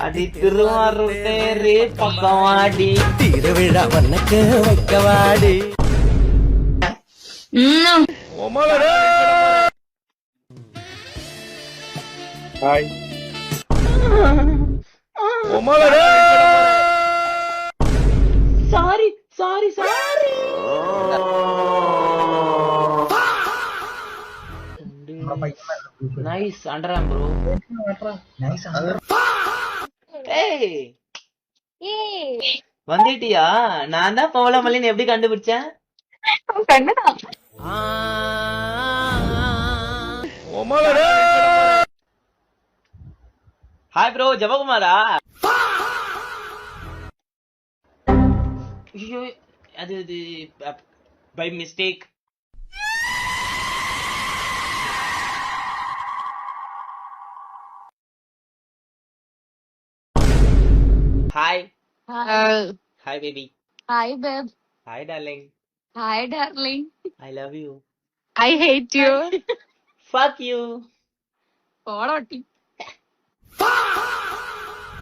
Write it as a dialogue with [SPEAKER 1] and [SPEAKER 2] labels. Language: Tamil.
[SPEAKER 1] அடி திருவாரூர் தேரே பக்கவாடி
[SPEAKER 2] திருவிழா வண்ணக்கு வைக்கவாடி.
[SPEAKER 3] Hi
[SPEAKER 1] sorry sorry sorry. Nice underarm bro. ஏய் வந்துட்டியா? நான் தான் பவளமல்லின்னு எப்படி கண்டுபிடிச்சேன்? ஹாய் ப்ரோ ஜபகுமாரா? ஐயோ அது by mistake. Hi hi baby.
[SPEAKER 4] Hi, babe.
[SPEAKER 1] Hi darling.
[SPEAKER 4] Hi, darling.
[SPEAKER 1] I love you.
[SPEAKER 4] I hate you.
[SPEAKER 1] Fuck you.
[SPEAKER 4] Follow